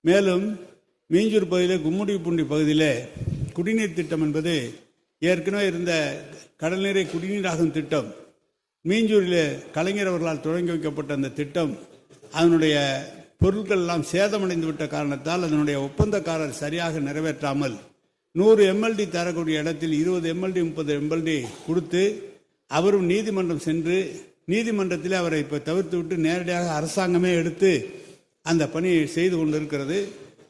மேலும் மீஞ்சூர் பகுதியில் கும்முடிப்பூண்டி பகுதியில் குடிநீர் திட்டம் என்பது ஏற்கனவே இருந்த கடல்நீரை குடிநீராகும் திட்டம். மீஞ்சூரில் கலைஞர் அவர்களால் தொடங்கி வைக்கப்பட்ட அந்த திட்டம் அதனுடைய பொருட்கள் எல்லாம் சேதமடைந்து விட்ட காரணத்தால் அதனுடைய ஒப்பந்தக்காரர் சரியாக நிறைவேற்றாமல் 100 எம்எல்டி தரக்கூடிய இடத்தில் 20 எம்எல்டி 30 எம்எல்டி கொடுத்து அவரும் நீதிமன்றம் சென்று நீதிமன்றத்தில் அவரை இப்போ தவிர்த்து விட்டு நேரடியாக அரசாங்கமே எடுத்து அந்த பணியை செய்து கொண்டிருக்கிறது.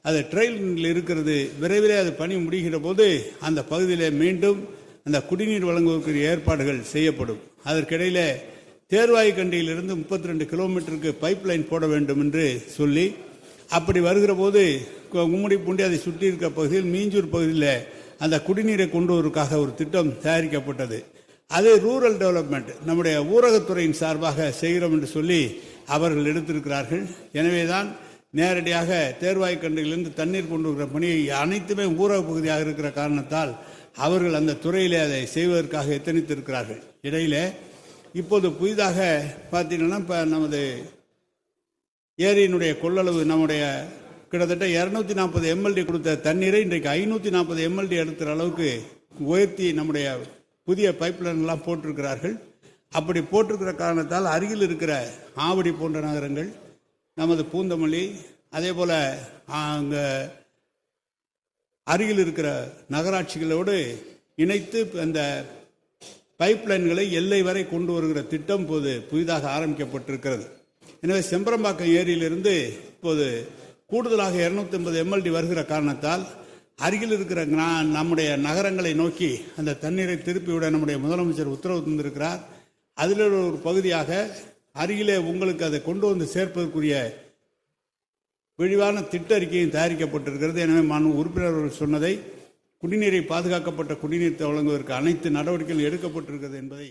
அது ட்ரையலில் இருக்கிறது. விரைவிலே அது பணி முடிகிற போது அந்த பகுதியில் மீண்டும் அந்த குடிநீர் வழங்குவதற்கு ஏற்பாடுகள் செய்யப்படும். அதற்கிடையில் தேர்வாய்க்கண்டியிலிருந்து 32 கிலோமீட்டருக்கு பைப் லைன் போட வேண்டும் என்று சொல்லி அப்படி வருகிற போது கும்முடிப்பூண்டி அதை சுற்றி இருக்கிற பகுதியில் மீஞ்சூர் பகுதியில் அந்த குடிநீரை கொண்டு வருவதற்காக ஒரு திட்டம் தயாரிக்கப்பட்டது. அது ரூரல் டெவலப்மெண்ட் நம்முடைய ஊரகத்துறையின் சார்பாக செய்கிறோம் என்று சொல்லி அவர்கள் எடுத்திருக்கிறார்கள். எனவே தான் நேரடியாக தேர்வாய்க்கண்டிலிருந்து தண்ணீர் கொண்டு வருகிற பணி அனைத்துமே ஊரக பகுதியாக இருக்கிற காரணத்தால் அவர்கள் அந்த துறையிலே அதை செய்வதற்காக எத்தனித்திருக்கிறார்கள். இடையில இப்போது புதிதாக பார்த்தீங்கன்னா இப்போ நமது ஏரியினுடைய கொள்ளளவு நம்முடைய கிட்டத்தட்ட 240 எம்எல்டி கொடுத்த தண்ணீரை இன்றைக்கு 540 எம்எல்டி எடுக்கிற அளவுக்கு உயர்த்தி நம்முடைய புதிய பைப்லைன்லாம் போட்டிருக்கிறார்கள். அப்படி போட்டிருக்கிற காரணத்தால் அருகில் இருக்கிற ஆவடி போன்ற நகரங்கள், நமது பூந்தமல்லி, அதே போல் அங்கே அருகில் இருக்கிற நகராட்சிகளோடு இணைத்து அந்த பைப்லைன்களை எல்லை வரை கொண்டு வருகிற திட்டம் இப்போது புதிதாக ஆரம்பிக்கப்பட்டிருக்கிறது. எனவே செம்பரம்பாக்கம் ஏரியிலிருந்து இப்போது கூடுதலாக 250 எம்எல்டி வருகிற காரணத்தால் அருகில் இருக்கிற நம்முடைய நகரங்களை நோக்கி அந்த தண்ணீரை திருப்பிவிட நம்முடைய முதலமைச்சர் உத்தரவு தந்திருக்கிறார். அதில் ஒரு பகுதியாக அருகிலே உங்களுக்கு அதை கொண்டு வந்து சேர்ப்பதற்குரிய விரிவான திட்ட அறிக்கையும் தயாரிக்கப்பட்டிருக்கிறது. எனவே உறுப்பினர்கள் சொன்னதை குடிநீரை பாதுகாக்கப்பட்ட குடிநீர் வழங்குவதற்கு அனைத்து நடவடிக்கைகள் எடுக்கப்பட்டிருக்கிறது என்பதை